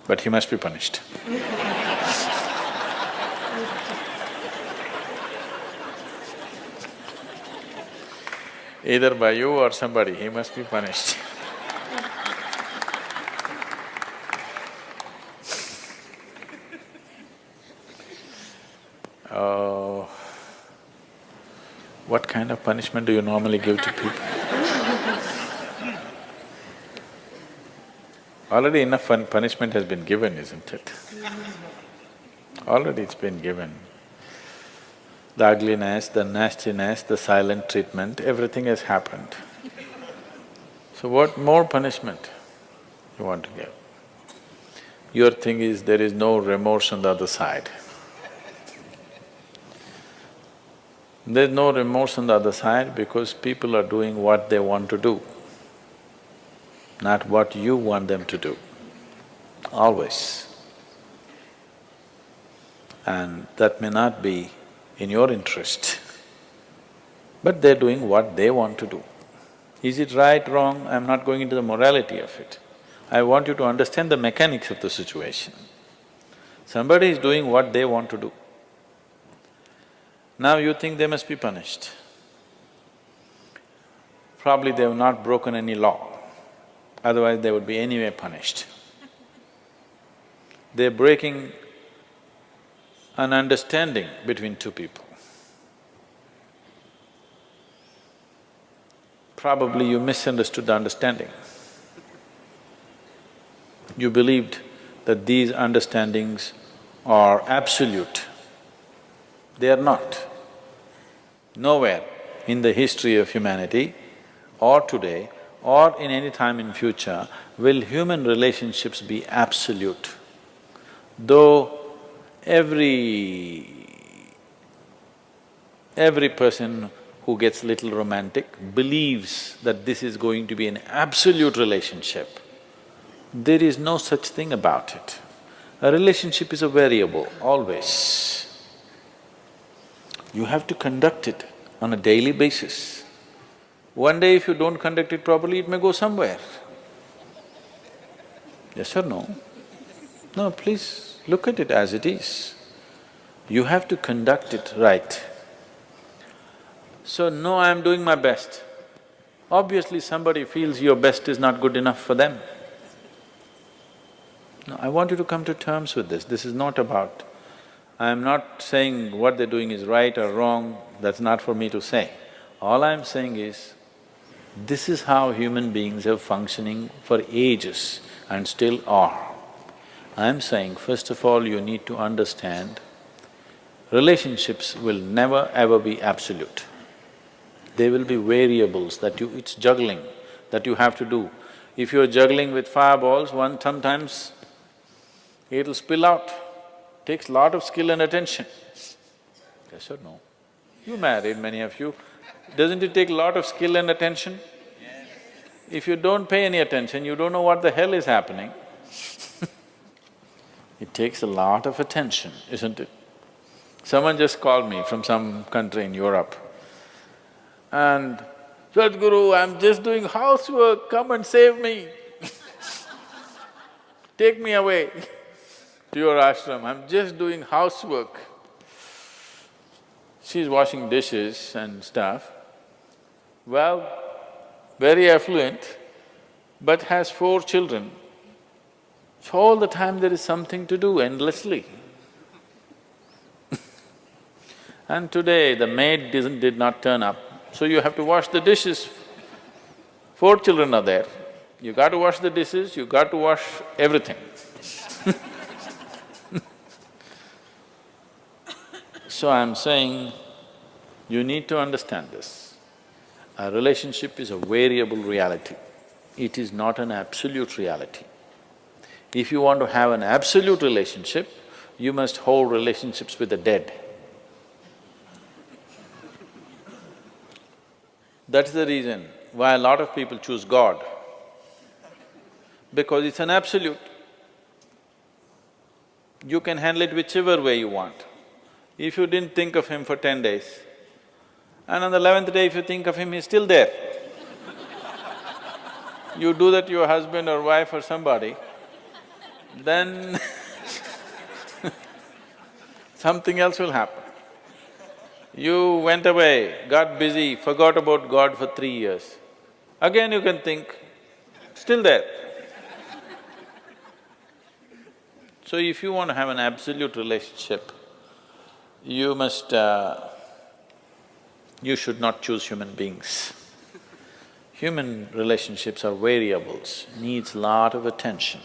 but he must be punished. Either by you or somebody, he must be punished. Oh, what kind of punishment do you normally give to people? Already enough punishment has been given, isn't it? Already it's been given. The ugliness, the nastiness, the silent treatment, everything has happened. So what more punishment you want to give? Your thing is there is no remorse on the other side. There's no remorse on the other side because people are doing what they want to do, not what you want them to do, always. And that may not be in your interest, but they're doing what they want to do. Is it right, wrong? I'm not going into the morality of it. I want you to understand the mechanics of the situation. Somebody is doing what they want to do. Now you think they must be punished. Probably they have not broken any law, otherwise they would be anyway punished. They're breaking an understanding between two people. Probably you misunderstood the understanding. You believed that these understandings are absolute. They are not. Nowhere in the history of humanity or today or in any time in future will human relationships be absolute. Though every person who gets little romantic believes that this is going to be an absolute relationship, there is no such thing about it. A relationship is a variable, always. You have to conduct it on a daily basis. One day if you don't conduct it properly, it may go somewhere. Yes or no? No, please look at it as it is. You have to conduct it right. So, no, I'm doing my best. Obviously somebody feels your best is not good enough for them. No, I want you to come to terms with this. This is not about… I'm not saying what they're doing is right or wrong, that's not for me to say. All I'm saying is, this is how human beings have functioning for ages and still are. I'm saying, first of all, you need to understand, relationships will never ever be absolute. There will be variables that it's juggling that you have to do. If you're juggling with fireballs, sometimes it'll spill out. Takes lot of skill and attention. Yes or no? You married, many of you. Doesn't it take a lot of skill and attention? If you don't pay any attention, you don't know what the hell is happening. It takes a lot of attention, isn't it? Someone just called me from some country in Europe and, "Sadhguru, I'm just doing housework, come and save me." Take me away to your ashram, I'm just doing housework. She's washing dishes and stuff. Well, very affluent, but has 4 children. So all the time there is something to do endlessly. And today the maid did not turn up, so you have to wash the dishes. 4 children are there, you got to wash the dishes, you got to wash everything. So I'm saying, you need to understand this. A relationship is a variable reality. It is not an absolute reality. If you want to have an absolute relationship, you must hold relationships with the dead. That's the reason why a lot of people choose God, because it's an absolute. You can handle it whichever way you want. If you didn't think of him for 10 days, and on the 11th day if you think of him, he's still there. You do that to your husband or wife or somebody, then something else will happen. You went away, got busy, forgot about God for 3 years. Again you can think, still there. So if you want to have an absolute relationship, you should not choose human beings. Human relationships are variables, needs lot of attention.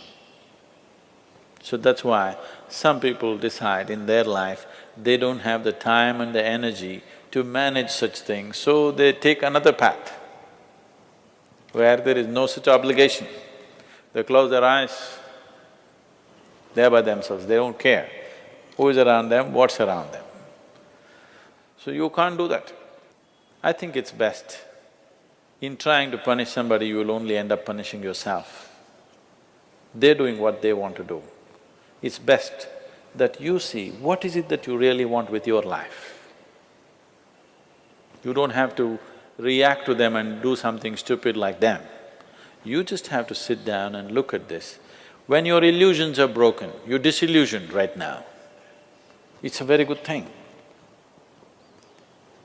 So that's why some people decide in their life they don't have the time and the energy to manage such things, so they take another path where there is no such obligation. They close their eyes, they're by themselves, they don't care who is around them, what's around them. So you can't do that. I think it's best. In trying to punish somebody, you will only end up punishing yourself. They're doing what they want to do. It's best that you see what is it that you really want with your life. You don't have to react to them and do something stupid like them. You just have to sit down and look at this. When your illusions are broken, you're disillusioned right now, it's a very good thing.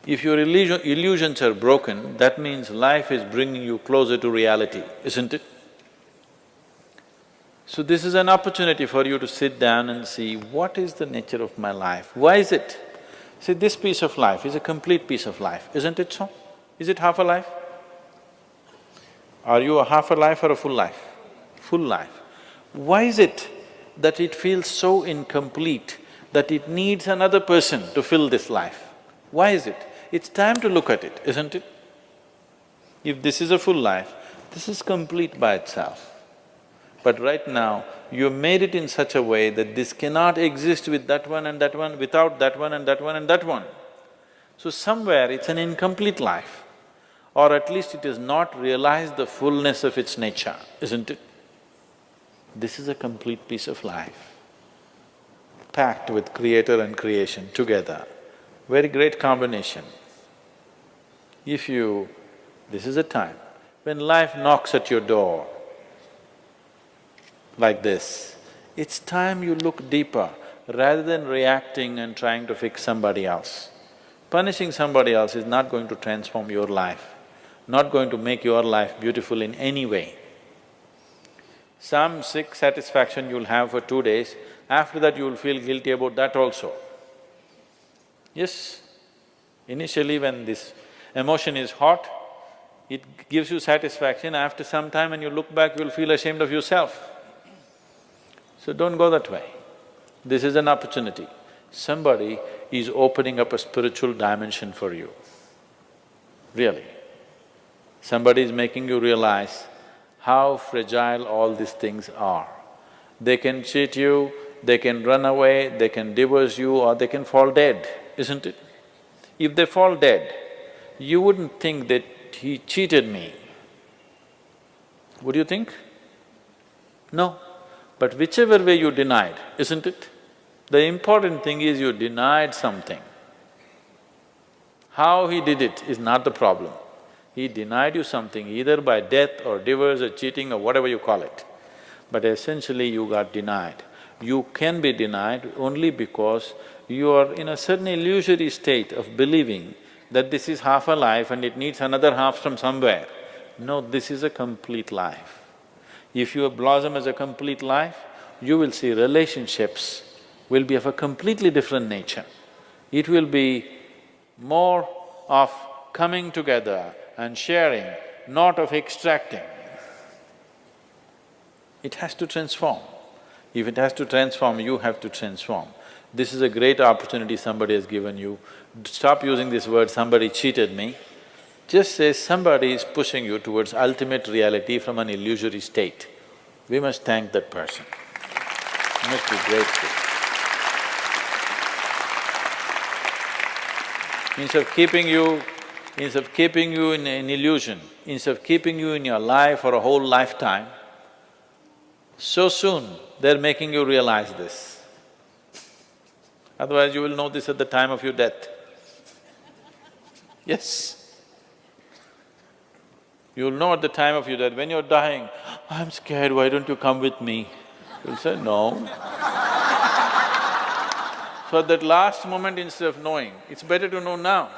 If your illusions are broken, that means life is bringing you closer to reality, isn't it? So this is an opportunity for you to sit down and see, what is the nature of my life? Why is it? See, this piece of life is a complete piece of life, isn't it so? Is it half a life? Are you a half a life or a full life? Full life. Why is it that it feels so incomplete that it needs another person to fill this life? Why is it? It's time to look at it, isn't it? If this is a full life, this is complete by itself. But right now, you made it in such a way that this cannot exist with that one and that one, without that one and that one and that one. So somewhere it's an incomplete life, or at least it has not realized the fullness of its nature, isn't it? This is a complete piece of life, packed with creator and creation together. Very great combination. If you… this is a time when life knocks at your door like this, it's time you look deeper rather than reacting and trying to fix somebody else. Punishing somebody else is not going to transform your life, not going to make your life beautiful in any way. Some sick satisfaction you'll have for 2 days, after that you'll feel guilty about that also. Yes, initially when this emotion is hot, it gives you satisfaction. After some time when you look back, you'll feel ashamed of yourself. So don't go that way. This is an opportunity. Somebody is opening up a spiritual dimension for you, really. Somebody is making you realize how fragile all these things are. They can cheat you, they can run away, they can divorce you, or they can fall dead, isn't it? If they fall dead, you wouldn't think that he cheated me. Would you think? No. But whichever way you denied, isn't it? The important thing is you denied something. How he did it is not the problem. He denied you something either by death or divorce or cheating or whatever you call it. But essentially you got denied. You can be denied only because you are in a certain illusory state of believing that this is half a life and it needs another half from somewhere. No, this is a complete life. If you blossom as a complete life, you will see relationships will be of a completely different nature. It will be more of coming together and sharing, not of extracting. It has to transform. If it has to transform, you have to transform. This is a great opportunity somebody has given you. Stop using this word, somebody cheated me. Just say somebody is pushing you towards ultimate reality from an illusory state. We must thank that person. We must be grateful. Instead of keeping you in an illusion, instead of keeping you in your life for a whole lifetime, so soon they're making you realize this. Otherwise you will know this at the time of your death. Yes. You'll know at the time of your death, when you're dying, I'm scared, why don't you come with me? You'll say, no. So at that last moment, instead of knowing, it's better to know now.